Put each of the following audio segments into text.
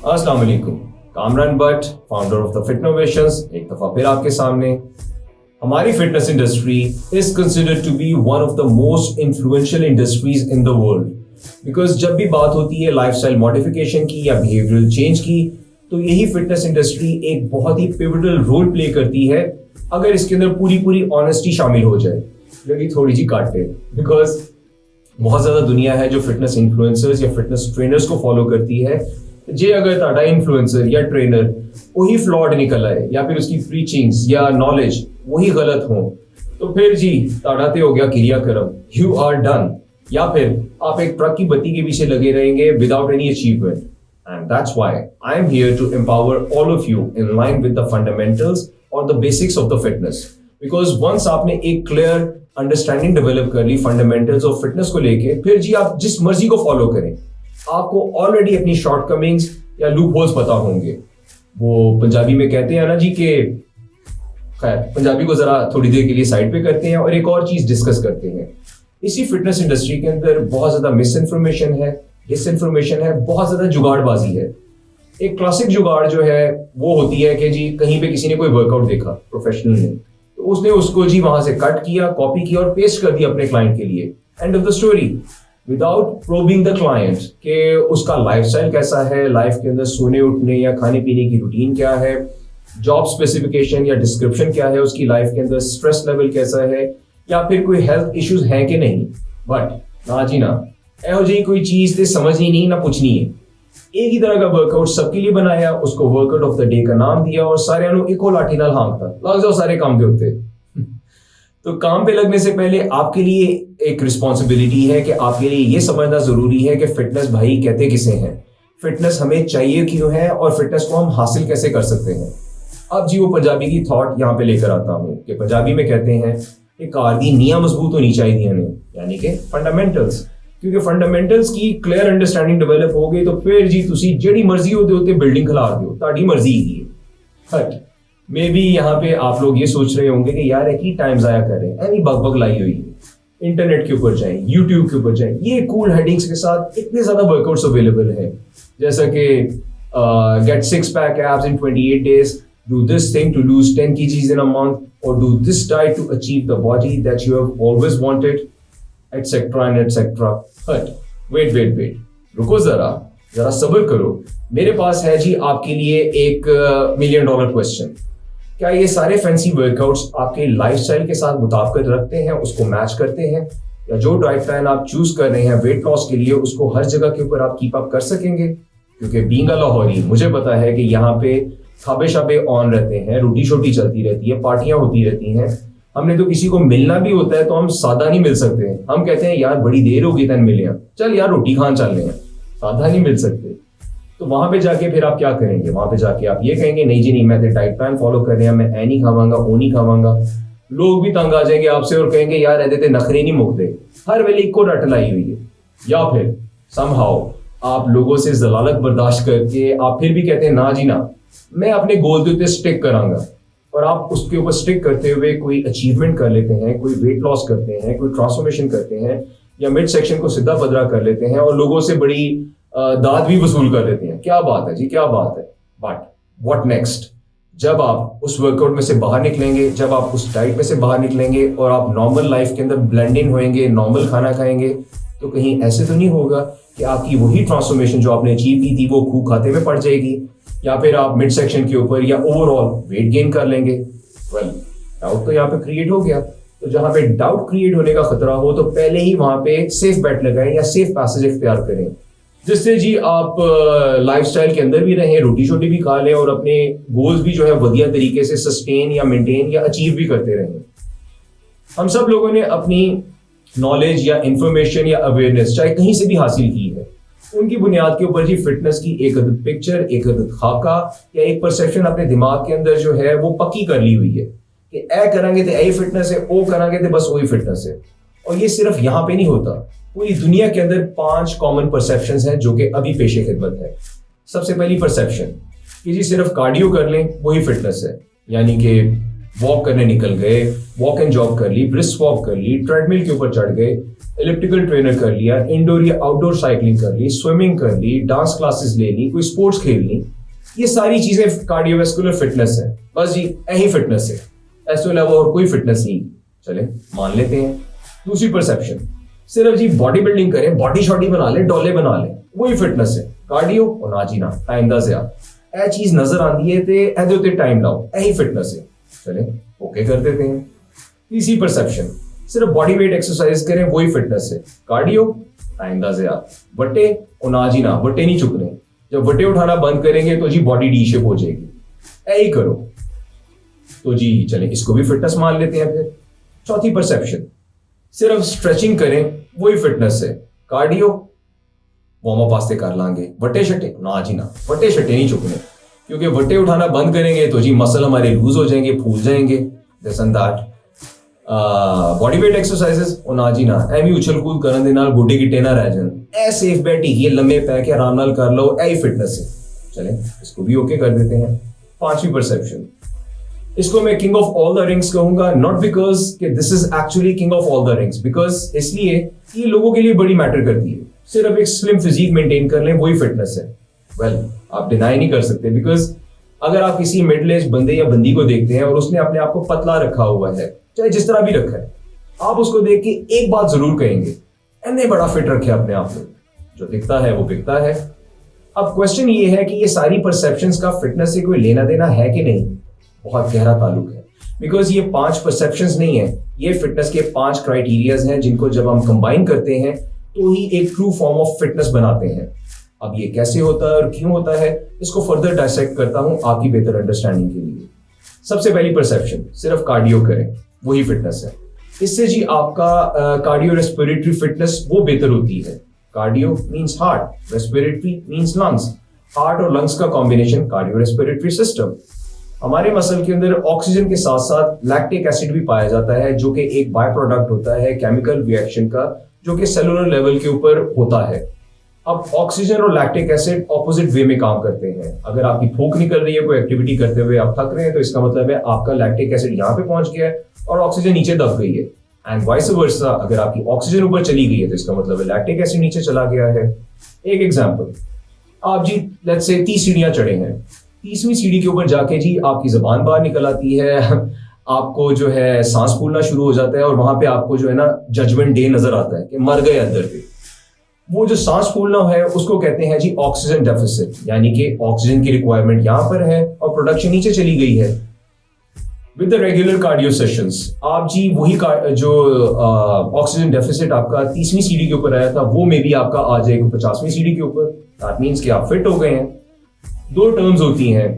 अस्सलाम वालेकुम। Kamran Butt, founder of the Fitnovations, एक दफा फिर आपके सामने। हमारी fitness industry is considered to be one of the most influential industries in the world, because जब भी बात होती है लाइफस्टाइल मॉडिफिकेशन की या बिहेवियरल चेंज की, तो यही फिटनेस इंडस्ट्री एक बहुत ही पिवटल रोल प्ले करती है अगर इसके अंदर पूरी ऑनेस्टी शामिल हो जाए। लगी थोड़ी जी काटे, बिकॉज बहुत ज्यादा दुनिया है जो फिटनेस इन्फ्लुएंसर्स या फिटनेस ट्रेनर्स को फॉलो करती है। जे अगर ताड़ा इन्फ्लुएंसर या ट्रेनर वही फ्लॉड निकल आए या फिर उसकी प्रीचिंग्स या नॉलेज वही गलत हो, तो फिर जी ताड़ाते हो गया क्रियाक्रम, यू आर डन। या फिर आप एक ट्रक की बत्ती के पीछे लगे रहेंगे without any achievement. And that's why I am here to empower all of you in line with the fundamentals और the basics of the fitness. Because once आपने एक क्लियर अंडरस्टैंडिंग डेवलप कर ली फंडामेंटल्स ऑफ फिटनेस को लेके, फिर जी आप जिस मर्जी को फॉलो करें, आपको ऑलरेडी अपनी शॉर्टकमिंग्स या लूप होल्स पता होंगे। वो पंजाबी में कहते हैं ना जी के, खैर पंजाबी को जरा थोड़ी देर के लिए साइड पे करते हैं और एक और चीज डिस्कस करते हैं। इसी फिटनेस इंडस्ट्री के अंदर बहुत ज्यादा मिस इन्फॉर्मेशन है, डिसइंफॉर्मेशन है, बहुत ज्यादा जुगाड़बाजी है। एक क्लासिक जुगाड़ जो है वो होती है कि जी कहीं पे किसी ने कोई वर्कआउट देखा प्रोफेशनल ने, तो उसने उसको जी वहां से कट किया, कॉपी किया और पेस्ट कर दिया अपने क्लाइंट के लिए। End of the story, without probing the client कि उसका लाइफस्टाइल कैसा है, लाइफ के अंदर सोने उठने या खाने पीने की रूटीन क्या है, जॉब स्पेसिफिकेशन या डिस्क्रिप्शन क्या है उसकी लाइफ के अंदर, स्ट्रेस लेवल कैसा है, या फिर कोई हेल्थ इश्यूज हैं कि नहीं। बट ना जी ना, एहो जी कोई चीज तो समझनी नहीं ना पूछनी है। एक ही तरह का वर्कआउट सबके लिए बनाया, उसको वर्कआउट ऑफ द डे का नाम दिया और सारे इको लाठी नाल हांकता, लग जाओ सारे काम के होते। तो काम पे लगने से पहले आपके लिए एक रिस्पॉन्सिबिलिटी है कि आपके लिए ये समझना जरूरी है कि फिटनेस भाई कहते किसे हैं, फिटनेस हमें चाहिए क्यों है और फिटनेस को हम हासिल कैसे कर सकते हैं। अब जी वो पंजाबी की थॉट यहाँ पे लेकर आता हूँ कि पंजाबी में कहते हैं कि कार दी नींह मजबूत होनी चाहिए हमें, यानी कि फंडामेंटल्स। क्योंकि फंडामेंटल्स की क्लियर अंडरस्टैंडिंग डेवलप हो गई तो फिर जी तुसी जेड़ी मर्जी होते बिल्डिंग खिलार दो, ताड़ी मर्जी ही है। मे बी यहाँ पे आप लोग ये सोच रहे होंगे कि यार एक ही टाइम जाया कर रहे हैं, एनी बग लाई हुई है। इंटरनेट के ऊपर जाएं, यूट्यूब के ऊपर जाएं, ये कूल हेडिंग्स के साथ इतने ज्यादा वर्कआउट्स अवेलेबल हैं, जैसा कि get 6 pack abs in 28 days, do this thing to lose 10 kgs in a month, or do this diet to achieve the body that you have always wanted, etc and etc. But wait, रुको जरा सब्र करो। मेरे पास है जी आपके लिए एक $1 million question. क्या ये सारे फैंसी वर्कआउट्स आपके लाइफस्टाइल के साथ मुताबिकत रखते हैं, उसको मैच करते हैं, या जो डाइट प्लान आप चूज कर रहे हैं वेट लॉस के लिए उसको हर जगह के ऊपर आप कीप अप कर सकेंगे? क्योंकि बीइंग अ लाहौरी मुझे पता है कि यहाँ पे खाबे शाबे ऑन रहते हैं, रोटी शोटी चलती रहती है, पार्टियां होती रहती हैं। हमने तो किसी को मिलना भी होता है तो हम सादा नहीं मिल सकते हैं, हम कहते हैं यार बड़ी देर होगी तन मिले, चल यार रोटी खान चल रहे हैं, सादा नहीं मिल सकते। तो वहां पे जाके फिर आप क्या करेंगे? वहां पे जाके आप ये कहेंगे नहीं जी नहीं, मैं तो डाइट प्लान फॉलो कर रहे हैं, मैं ऐ नहीं खावांगा, वो नहीं खावांगा। लोग भी तंग आ जाएंगे आपसे और कहेंगे यार ऐसे नखरे नहीं मुकते, हर वेले इको रट लाई हुई है। या फिर समहाउ आप लोगों से जलालत बर्दाश्त करके आप फिर भी कहते हैं ना जी ना, मैं अपने गोल के ऊपर स्टिक करांगा, और आप उसके ऊपर स्टिक करते हुए कोई अचीवमेंट कर लेते हैं, कोई वेट लॉस करते हैं, कोई ट्रांसफॉर्मेशन करते हैं, या मिड सेक्शन को सीधा पदरा कर लेते हैं और लोगों से बड़ी दाद भी वसूल कर लेते हैं। क्या बात है जी, क्या बात है। But what next? जब आप उस वर्कआउट में से बाहर निकलेंगे, जब आप उस डाइट में से बाहर निकलेंगे और आप नॉर्मल लाइफ के अंदर ब्लेंड इन होएंगे, नॉर्मल खाना खाएंगे, तो कहीं ऐसे तो नहीं होगा कि आपकी वही ट्रांसफॉर्मेशन जो आपने अचीव की थी वो खूब खाते में पड़ जाएगी, या फिर आप मिड सेक्शन के ऊपर या ओवरऑल वेट गेन कर लेंगे? वेल, डाउट तो यहाँ पे क्रिएट हो गया। तो जहां पे डाउट क्रिएट होने का खतरा हो तो पहले ही वहां पे सेफ बेट लगाएं या सेफ पैसेज इख्तियार करें, जिससे जी आप लाइफस्टाइल के अंदर भी रहें, रोटी शोटी भी खा लें और अपने गोल्स भी जो है बढ़िया तरीके से सस्टेन या मेंटेन या अचीव भी करते रहें। हम सब लोगों ने अपनी नॉलेज या इंफॉर्मेशन या अवेयरनेस चाहे कहीं से भी हासिल की है, उनकी बुनियाद के ऊपर जी फिटनेस की एक अदद पिक्चर, एक अदद खाका या एक परसेप्शन अपने दिमाग के अंदर जो है वो पक्की कर ली हुई है कि ए करेंगे तो यही फिटनेस है, ओ करेंगे तो बस वही फिटनेस है। और ये सिर्फ यहाँ पे नहीं होता, पूरी दुनिया के अंदर 5 कॉमन परसेप्शंस हैं जो कि अभी पेशे खिदमत है। सबसे पहली परसेप्शन कि जी सिर्फ कार्डियो कर लें वही फिटनेस है, यानी कि वॉक करने निकल गए, वॉक एंड जॉग कर ली, ब्रिस्क वॉक कर ली, ट्रेडमिल के ऊपर चढ़ गए, इलिप्टिकल ट्रेनर कर लिया, इंडोर या आउटडोर साइकिलिंग कर ली, स्विमिंग कर ली, डांस क्लासेस ले ली, कोई स्पोर्ट्स खेल ली, ये सारी चीजें कार्डियोवैस्कुलर फिटनेस है। बस जी यही फिटनेस है, इसके अलावा और कोई फिटनेस नहीं। चले मान लेते हैं। दूसरी परसेप्शन, सिर्फ जी बॉडी बिल्डिंग करें, बॉडी शॉडी बना ले, डोले बना ले, वही फिटनेस है। कार्डियो और ना जी ना, टाइम दा ज़्या ए चीज नजर आती है ते एदे उते टाइम लाओ, यही फिटनेस है। चले ओके कर देते हैं। तीसरी परसेप्शन, सिर्फ बॉडी वेट एक्सरसाइज करें, वही फिटनेस है। कार्डियो, टाइम दा ज़्या, बट्टे और ना जी ना, बट्टे नहीं चुकने। जब बट्टे उठाना बंद करेंगे तो जी बॉडी डी शेप हो जाएगी, यही करो। तो जी चले इसको भी फिटनेस मान लेते हैं फिर। चौथी परसेप्शन, सिर्फ स्ट्रेचिंग करें, वही फिटनेस है। कार्डियो वार्म अप वास्ते कर लांगे, वट्टे शट्टे ना जी ना, वट्टे शट्टे नहीं चुकने, क्योंकि वट्टे उठाना बंद करेंगे तो जी मसल हमारे लूज हो जाएंगे, फूल जाएंगे। This and that. Body weight exercises और ना जी ना, एवी उछल कूद करन दे नाल गोडे गिट्टे ना रह जान, ए सेफ बैठ ही लंबे पै के आराम नाल कर लो, यही फिटनेस है। चलें इसको भी ओके कर देते हैं। पांचवी परसेप्शन, इसको मैं king of all the rings कहूंगा, नॉट बिकॉज कि this is actually king of all the rings, because इसलिए ये लोगों के लिए बड़ी मैटर करती है। सिर्फ एक स्लिम फिजिक मेंटेन कर लें, वही फिटनेस है। वेल आप डिनाई नहीं कर सकते, बिकॉज अगर आप किसी मिडिल एज बंदे या बंदी को देखते हैं और उसने अपने आप को पतला रखा हुआ है, चाहे जिस तरह भी रखा है, आप उसको देख के एक बात जरूर कहेंगे, इन्हें बड़ा फिट रखे अपने आप को। जो दिखता है वो बिकता है। अब क्वेश्चन ये है कि ये सारी परसेप्शंस का फिटनेस से कोई लेना देना है कि नहीं? बहुत गहरा ताल्लुक है, बिकॉज ये 5 परसेप्शंस नहीं है, ये फिटनेस के 5 क्राइटेरियाज हैं जिनको जब हम कंबाइन करते हैं तो ही एक ट्रू फॉर्म ऑफ फिटनेस बनाते हैं। अब ये कैसे होता है और क्यों होता है, इसको फर्दर डायसेक्ट करता हूं आपकी बेहतर अंडरस्टैंडिंग के लिए। सबसे पहली परसेप्शन, सिर्फ कार्डियो करें, वही फिटनेस है। इससे जी आपका कार्डियो रेस्पिरेटरी फिटनेस वो बेहतर होती है। Cardio means heart, respiratory means lungs. Heart और लंग्स का कॉम्बिनेशन कार्डियो रेस्पिरेटरी सिस्टम। हमारे मसल के अंदर ऑक्सीजन के साथ साथ लैक्टिक एसिड भी पाया जाता है, जो कि एक बाय प्रोडक्ट होता है केमिकल रिएक्शन का, जो कि सेलुलर लेवल के ऊपर होता है। अब ऑक्सीजन और लैक्टिक एसिड ऑपोजिट वे में काम करते हैं। अगर आपकी भूख निकल रही है कोई एक्टिविटी करते हुए, आप थक रहे हैं, तो इसका मतलब है आपका लैक्टिक एसिड यहाँ पे पहुंच गया है और ऑक्सीजन नीचे दब गई है। एंड वाइस वर्सा, अगर आपकी ऑक्सीजन ऊपर चली गई है तो इसका मतलब है लैक्टिक एसिड नीचे चला गया है। एक एग्जांपल, आप जी लेट्स से 30 सीढ़ियां चढ़े हैं, 30वीं सीढ़ी के ऊपर जाके जी आपकी जबान बाहर निकल आती है, आपको जो है सांस फूलना शुरू हो जाता है और वहां पे आपको जो है ना जजमेंट डे नजर आता है कि मर गए अंदर पे। वो जो सांस फूलना है उसको कहते हैं जी ऑक्सीजन डेफिसिट, यानी कि ऑक्सीजन की रिक्वायरमेंट यहां पर है और प्रोडक्शन नीचे चली गई है। With the regular cardio sessions आप जी वही जो ऑक्सीजन डेफिसिट आपका 30वीं सीढ़ी के ऊपर आया था, वो मे भी आपका आ जाएगा 50वीं सीढ़ी के ऊपर। दैट मीन्स कि आप फिट हो गए हैं। 2 टर्म्स होती हैं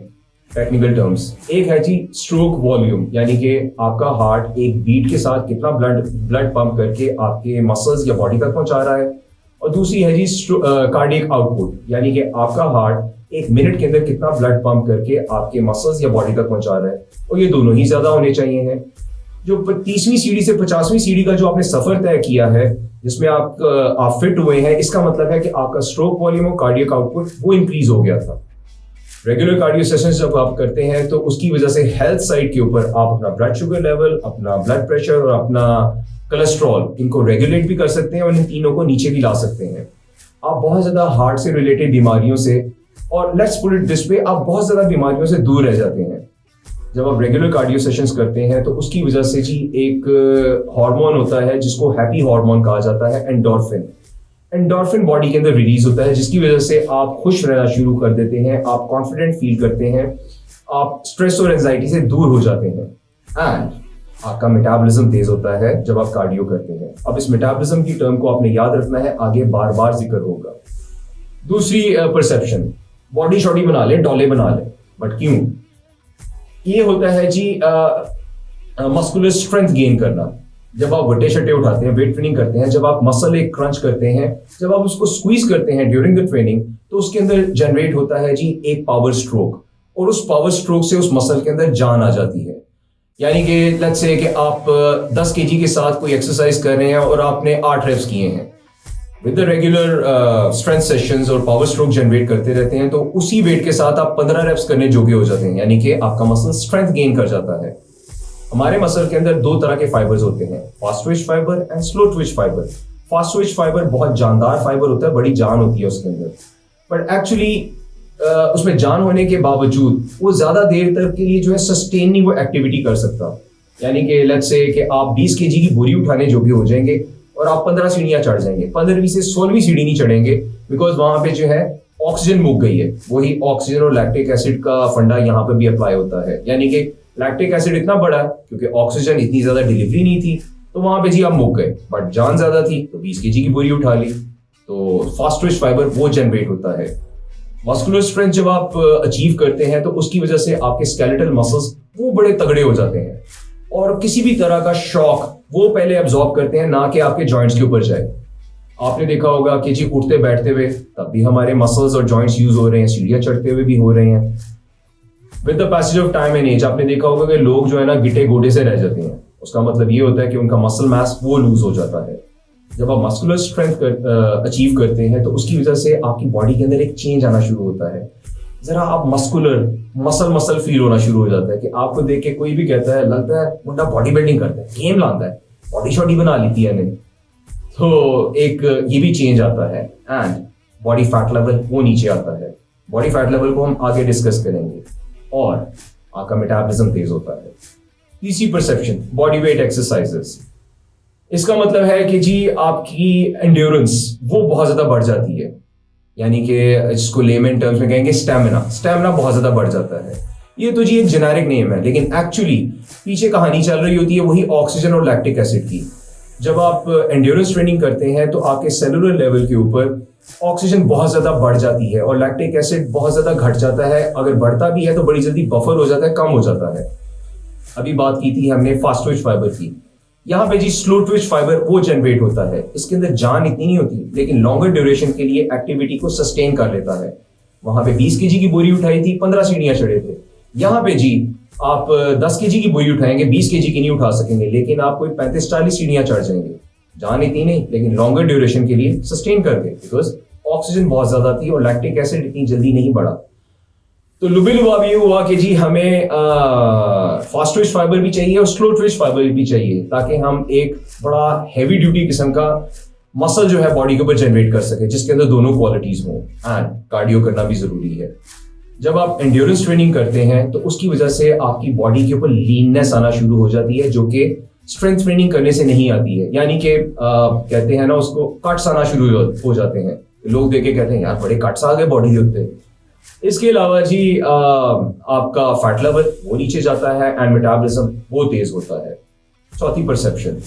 टेक्निकल टर्म्स, एक है जी स्ट्रोक वॉल्यूम, यानी कि आपका हार्ट एक बीट के साथ कितना ब्लड पंप करके आपके मसल्स या बॉडी तक पहुंचा रहा है, और दूसरी है जी कार्डियक आउटपुट, यानी कि आपका हार्ट एक मिनट के अंदर कितना ब्लड पंप करके आपके मसल्स या बॉडी तक पहुंचा रहा है, और ये दोनों ही ज्यादा होने चाहिए हैं। जो 30वीं सीढ़ी से 50वीं सीढ़ी का जो आपने सफर तय किया है, जिसमें आप फिट हुए हैं, इसका मतलब है कि आपका स्ट्रोक वॉल्यूम और कार्डियक आउटपुट वो इंक्रीज हो गया था। रेगुलर कार्डियो सेशंस जब आप करते हैं तो उसकी वजह से हेल्थ साइड के ऊपर आप अपना ब्लड शुगर लेवल, अपना ब्लड प्रेशर और अपना कोलेस्ट्रॉल, इनको रेगुलेट भी कर सकते हैं और इन तीनों को नीचे भी ला सकते हैं। आप बहुत ज्यादा हार्ट से रिलेटेड बीमारियों से, और let's put it this way, आप बहुत ज्यादा बीमारियों से दूर रह जाते हैं जब आप रेगुलर कार्डियो सेशंस करते हैं। तो उसकी वजह से जी एक हार्मोन होता है जिसको हैप्पी हार्मोन कहा जाता है, एंडोर्फिन। एंडोर्फिन बॉडी के अंदर रिलीज होता है, जिसकी वजह से आप खुश रहना शुरू कर देते हैं, आप कॉन्फिडेंट फील करते हैं, आप स्ट्रेस और एंजाइटी से दूर हो जाते हैं, एंड आपका मेटाबॉलिज्म तेज होता है जब आप कार्डियो करते हैं। अब इस मेटाबॉलिज्म की टर्म को आपने याद रखना है, आगे बार बार जिक्र होगा। दूसरी परसेप्शन, बॉडी शॉडी बना ले, डोले बना ले, बट क्यों? ये होता है जी मस्कुलर स्ट्रेंथ गेन करना। जब आप वट्टे शट्टे उठाते हैं, वेट ट्रेनिंग करते हैं, जब आप मसल एक क्रंच करते हैं, जब आप उसको स्क्वीज करते हैं ड्यूरिंग द ट्रेनिंग, तो उसके अंदर जनरेट होता है जी एक पावर स्ट्रोक, और उस पावर स्ट्रोक से उस मसल के अंदर जान आ जाती है। यानी कि लेट्स से कि आप 10 kg के साथ कोई एक्सरसाइज कर रहे हैं और आपने 8 रेप्स किए हैं, with the regular strength sessions और पावर स्ट्रोक जनरेट करते रहते हैं, तो उसी वेट के साथ आप 15 रेप्स करने जोगे हो जाते हैं, यानी कि आपका मसल स्ट्रेंथ गेन कर जाता है। हमारे मसल के अंदर 2 तरह के फाइबर्स होते हैं, fast Twitch fibre and slow Twitch fibre. Fast Twitch fibre बहुत जानदार फाइबर होता है, बड़ी जान होती है उसके अंदर, बट एक्चुअली उसमें जान होने के बावजूद वो ज्यादा देर तक के लिए जो है सस्टेन नहीं वो एक्टिविटी कर सकता। यानी कि लेट्स से कि आप 20 केजी की बोरी उठाने जो भी हो जाएंगे और आप 15 सीढ़ियां चढ़ जाएंगे, 15वीं से 16वीं सीढ़ी नहीं चढ़ेंगे, बिकॉज वहां पे जो है ऑक्सीजन मुक गई है। वही ऑक्सीजन और लैक्टिक एसिड का फंडा यहाँ पे भी अप्लाई होता है। यानी कि लैक्टिक एसिड इतना बड़ा है क्योंकि ऑक्सीजन इतनी ज्यादा डिलीवरी नहीं थी, तो वहां पे जी आप मुक गए, बट जान ज्यादा थी तो 20 केजी की बोरी उठा ली। तो फास्ट ट्विच फाइबर वो जनरेट होता है। मस्कुलर स्ट्रेंथ जब आप अचीव करते हैं तो उसकी वजह से आपके स्केलेटल मसल्स वो बड़े तगड़े हो जाते हैं और किसी भी तरह का शॉक वो पहले अब्सॉर्ब करते हैं, ना कि आपके जॉइंट्स के ऊपर जाए। आपने देखा होगा कि जी उठते बैठते हुए तब भी हमारे मसल्स और जॉइंट्स यूज हो रहे हैं, सीढ़ियां चढ़ते हुए भी हो रहे हैं। With the passage of time and age आपने देखा होगा कि लोग जो है ना गिटे गोडे से रह जाते हैं। उसका मतलब ये होता है कि उनका मसल मास वो लूज हो जाता है। जब आप मस्कुलर स्ट्रेंथ अचीव करते हैं तो उसकी वजह से आपकी बॉडी के अंदर एक चेंज आना शुरू होता है। जरा आप मसल फील होना शुरू हो जाता है कि आपको देख के कोई भी कहता है लगता है मुंडा बॉडी बिल्डिंग करता है, गेम लाता है, बॉडी शॉडी बना लेती है नहीं। तो एक ये भी चेंज आता है एंड बॉडी फैट लेवल वो नीचे आता है। बॉडी फैट लेवल को हम आगे डिस्कस करेंगे और आपका मेटाबॉलिज्म तेज होता है। तीसरी परसेप्शन, बॉडी वेट एक्सरसाइजेस। इसका मतलब है कि जी आपकी एंड्योरेंस वो बहुत ज्यादा बढ़ जाती है, यानी कि इसको लेमन टर्म्स में कहेंगे स्टैमिना बहुत ज्यादा बढ़ जाता है। ये तो जी एक जेनेरिक नेम है, लेकिन एक्चुअली पीछे कहानी चल रही होती है वही ऑक्सीजन और लैक्टिक एसिड की। जब आप एंड्योरेंस ट्रेनिंग करते हैं तो आपके सेलुलर लेवल के ऊपर ऑक्सीजन बहुत ज्यादा बढ़ जाती है और लैक्टिक एसिड बहुत ज्यादा घट जाता है। अगर बढ़ता भी है तो बड़ी जल्दी बफर हो जाता है, कम हो जाता है। अभी बात की थी हमने फास्ट ट्विच फाइबर की। यहाँ पे जी स्लो ट्विच फाइबर वो जनरेट होता है। इसके अंदर जान इतनी नहीं होती, लेकिन लॉन्गर ड्यूरेशन के लिए एक्टिविटी को सस्टेन कर लेता है। वहां पे 20 केजी की बोरी उठाई थी, 15 सीढ़ियां चढ़े थे। यहाँ पे जी आप 10 केजी की बोरी उठाएंगे, 20 केजी की नहीं उठा सकेंगे, लेकिन आप कोई 35-40 सीढ़ियां चढ़ जाएंगे। जान इतनी नहीं, लेकिन लॉन्गर ड्यूरेशन के लिए सस्टेन कर गए, बिकॉज ऑक्सीजन बहुत ज्यादा थी और लैक्टिक एसिड इतनी जल्दी नहीं बढ़ा। तो लुबा ये हुआ कि जी हमें फास्ट ट्विच फाइबर भी चाहिए और स्लो ट्विच फाइबर भी चाहिए, ताकि हम एक बड़ा हैवी ड्यूटी किस्म का मसल जो है बॉडी के ऊपर जनरेट कर सके, जिसके अंदर दोनों क्वालिटीज हों। एंड कार्डियो करना भी जरूरी है। जब आप एंड्योरेंस ट्रेनिंग करते हैं तो उसकी वजह से आपकी बॉडी के ऊपर लीननेस आना शुरू हो जाती है, जो कि स्ट्रेंथ ट्रेनिंग करने से नहीं आती है। यानी कि कहते हैं ना, उसको कट्स आना शुरू हो जाते हैं। लोग देख के कहते हैं यार बड़े कट्स आ गए बॉडी के ऊपर। इसके अलावा जी आपका फैट लेवल वो नीचे जाता है एंड मेटाबॉलिज्म वो तेज होता है। चौथी परसेप्शन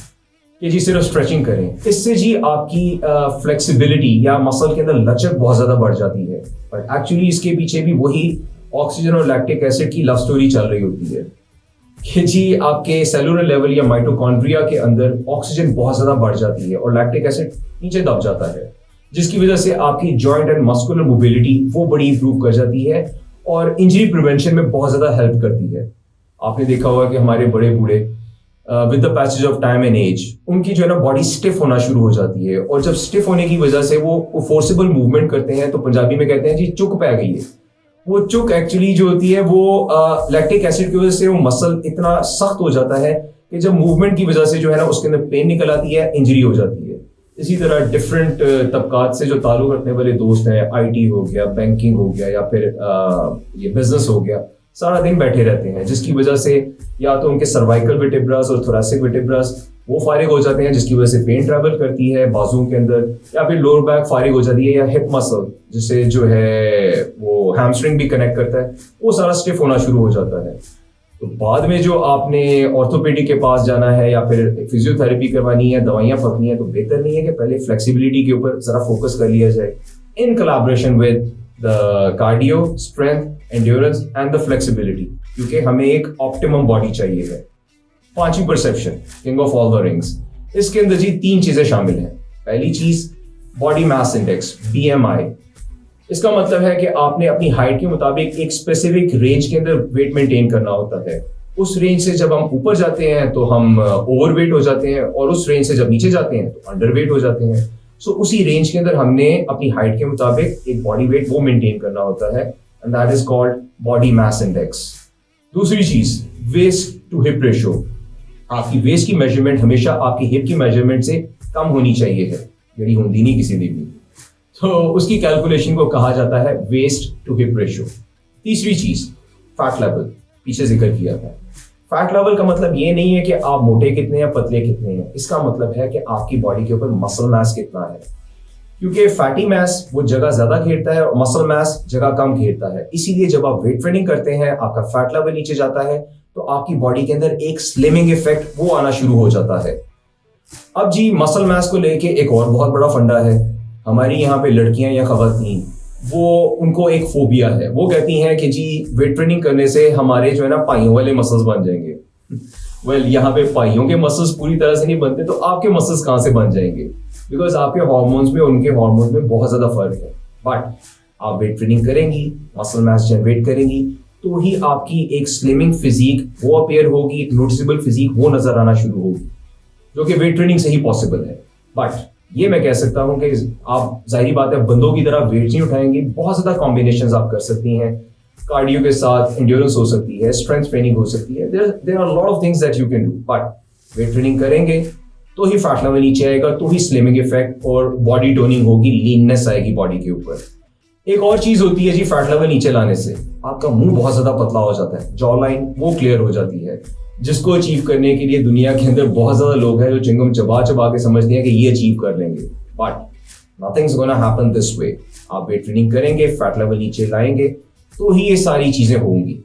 कि जी सिर्फ स्ट्रेचिंग करें, इससे जी आपकी फ्लेक्सिबिलिटी या मसल के अंदर लचक बहुत ज्यादा बढ़ जाती है। बट एक्चुअली इसके पीछे भी वही ऑक्सीजन और लैक्टिक एसिड की लव स्टोरी चल रही होती है कि जी आपके सेलुलर लेवल या माइटोकॉन्ड्रिया के अंदर ऑक्सीजन बहुत ज्यादा बढ़ जाती है और लैक्टिक एसिड नीचे दब जाता है, जिसकी वजह से आपकी जॉइंट एंड मस्कुलर मोबिलिटी वो बड़ी इंप्रूव कर जाती है और इंजरी प्रिवेंशन में बहुत ज्यादा हेल्प करती है। आपने देखा होगा कि हमारे बड़े बूढ़े with the passage of time and age उनकी जो है ना बॉडी स्टिफ होना शुरू हो जाती है, और जब स्टिफ होने की वजह से वो फोर्सेबल मूवमेंट करते हैं तो पंजाबी में कहते हैं जी चुक पै गई है। वो चुक एक्चुअली जो होती है वो लैक्टिक एसिड की वजह से वो मसल इतना सख्त हो जाता है कि जब मूवमेंट की वजह से जो है ना उसके अंदर पेन निकल आती है, इंजरी हो जाती है। इसी तरह डिफरेंट तबकात से जो ताल्लुक रखने वाले दोस्त हैं, आईटी हो गया, बैंकिंग हो गया, या फिर ये बिजनेस हो गया, सारा दिन बैठे रहते हैं, जिसकी वजह से या तो उनके सर्वाइकल वर्टेब्रास और थोरैसिक वर्टेब्रास वो फारिग हो जाते हैं, जिसकी वजह से पेन ट्रैवल करती है बाजुओं के अंदर, या फिर लोअर बैक फारिग हो जाती है, या हिप मसल जिससे जो है वो हैमस्ट्रिंग भी कनेक्ट करता है, वो सारा स्टिफ होना शुरू हो जाता है। तो बाद में जो आपने ऑर्थोपेडिक के पास जाना है या फिर फिजियोथेरेपी करवानी है, दवाइयां पकनी है, तो बेहतर नहीं है कि पहले फ्लेक्सिबिलिटी के ऊपर जरा फोकस कर लिया जाए in collaboration with the cardio, strength, endurance and the flexibility, क्योंकि हमें एक ऑप्टिमम बॉडी चाहिए है। पांचवी perception, king of all the rings, इसके अंदर जी 3 चीजें शामिल हैं। पहली चीज बॉडी मास इंडेक्स, BMI। इसका मतलब है कि आपने अपनी हाइट के मुताबिक एक स्पेसिफिक रेंज के अंदर वेट मेंटेन करना होता है। उस रेंज से जब हम ऊपर जाते हैं तो हम ओवरवेट हो जाते हैं, और उस रेंज से जब नीचे जाते हैं तो अंडरवेट हो जाते हैं। सो उसी रेंज के अंदर हमने अपनी हाइट के मुताबिक एक बॉडी वेट वो मेंटेन करना होता है, and that is called body mass index. दूसरी चीज, वेस्ट टू हिप रेशियो। आपकी वेस्ट की मेजरमेंट हमेशा आपकी हिप की मेजरमेंट से कम होनी चाहिए है। ਜਿਹੜੀ ਹੁੰਦੀ नहीं किसी दी भी। तो उसकी कैलकुलेशन को कहा जाता है वेस्ट टू हिप रेशियो। तीसरी चीज फैट लेवल, पीछे जिक्र किया था। फैट लेवल का मतलब ये नहीं है कि आप मोटे कितने हैं पतले कितने हैं, इसका मतलब है कि आपकी बॉडी के ऊपर मसल मास कितना है, क्योंकि फैटी मास वो जगह ज्यादा घेरता है और मसल मास जगह कम घेरता है। इसीलिए जब आप वेट ट्रेनिंग करते हैं आपका फैट लेवल नीचे जाता है तो आपकी बॉडी के अंदर एक स्लिमिंग इफेक्ट वो आना शुरू हो जाता है। अब जी मसल मास को लेके एक और बहुत बड़ा फंडा है। हमारी यहाँ पे लड़कियां या खवातीन वो उनको एक फोबिया है, वो कहती हैं कि जी वेट ट्रेनिंग करने से हमारे जो है ना पाइयों वाले मसल्स बन जाएंगे। यहाँ पे पाइयों के मसल्स पूरी तरह से नहीं बनते, तो आपके मसल्स कहाँ से बन जाएंगे, बिकॉज आपके हार्मोन्स में उनके हार्मोन्स में बहुत ज्यादा फर्क है। बट आप वेट ट्रेनिंग करेंगी, मसल मास जनरेट करेंगी, तो ही आपकी एक स्लिमिंग फिजिक वो अपीयर होगी, एक नोटिसेबल फिजिक वो नजर आना शुरू होगी, जो कि वेट ट्रेनिंग से ही पॉसिबल है। बट ये मैं कह सकता हूं कि आप जाहिर बात है बंदों की तरह वेट नहीं उठाएंगे, बहुत ज्यादा कॉम्बिनेशंस आप कर सकती हैं। कार्डियो के साथ एंड्योरेंस हो सकती है, स्ट्रेंथ ट्रेनिंग हो सकती है, there are lot of things that you can do. But weight training करेंगे तो ही फैट लेवल नीचे आएगा, तो ही स्लिमिंग इफेक्ट और बॉडी टोनिंग होगी, लीननेस आएगी बॉडी के ऊपर। एक और चीज होती है जी फैट लेवल नीचे लाने से आपका मुंह बहुत ज्यादा पतला हो जाता है, जॉ लाइन वो क्लियर हो जाती है, जिसको अचीव करने के लिए दुनिया के अंदर बहुत ज्यादा लोग हैं जो चिंगम चबा चबा के समझते हैं कि ये अचीव कर लेंगे। But nothings gonna happen this way. आप वेट ट्रेनिंग करेंगे, फैट लेवल नीचे लाएंगे, तो ही ये सारी चीजें होंगी।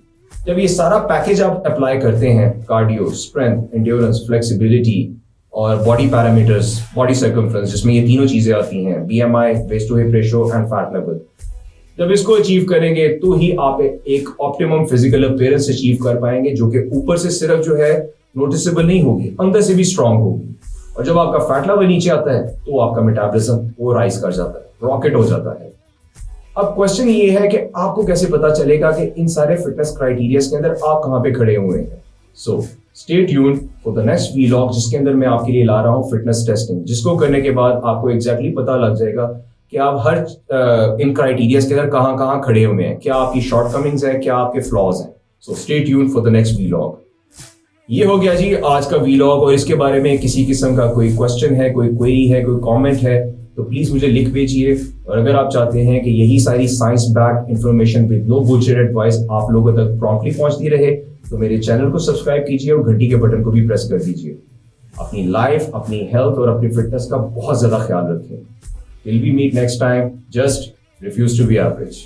जब ये सारा पैकेज आप अप्लाई करते हैं, कार्डियो, स्ट्रेंथ, एंड्योरेंस, फ्लेक्सिबिलिटी और बॉडी पैरामीटर्स, बॉडी सर्कमफ्रेंस, जिसमें ये तीनों चीजें आती हैं, BMI, waist to hip ratio and fat level, जब इसको अचीव करेंगे तो ही आप एक ऑप्टिमम फिजिकल अपीयरेंस अचीव कर पाएंगे, जो कि ऊपर से सिर्फ जो है नोटिसेबल नहीं होगी, अंदर से भी स्ट्रांग होगी। और जब आपका फैट लेवल नीचे आता है तो आपका मेटाबॉलिज्म वो राइज कर जाता है, रॉकेट हो जाता है। अब क्वेश्चन ये है कि आपको कैसे पता चलेगा कि इन सारे फिटनेस क्राइटेरिया के अंदर आप कहां पे खड़े हुए हैं। So stay tuned for the next vlog, जिसके अंदर मैं आपके लिए ला रहा हूं फिटनेस टेस्टिंग, जिसको करने के बाद आपको एग्जैक्टली पता लग जाएगा कि आप हर इन क्राइटेरियाज के अंदर कहां कहां खड़े हुए हैं, क्या आपकी शॉर्टकमिंग्स है, क्या आपके फ्लॉज हैं। So stay tuned for the next vlog. ये हो गया जी आज का वीलॉग, और इसके बारे में किसी किस्म का कोई क्वेश्चन है, कोई क्वेरी है, कोई कमेंट है, तो प्लीज मुझे लिख भेजिए। और अगर आप चाहते हैं कि यही सारी science backed information with no bullshit advice आप लोगों तक प्रॉम्प्टली पहुंचती रहे, तो मेरे चैनल को सब्सक्राइब कीजिए और घंटी के बटन को भी प्रेस कर दीजिए। अपनी लाइफ, अपनी हेल्थ और अपनी फिटनेस का बहुत ज्यादा ख्याल रखें। Till we meet next time, just refuse to be average.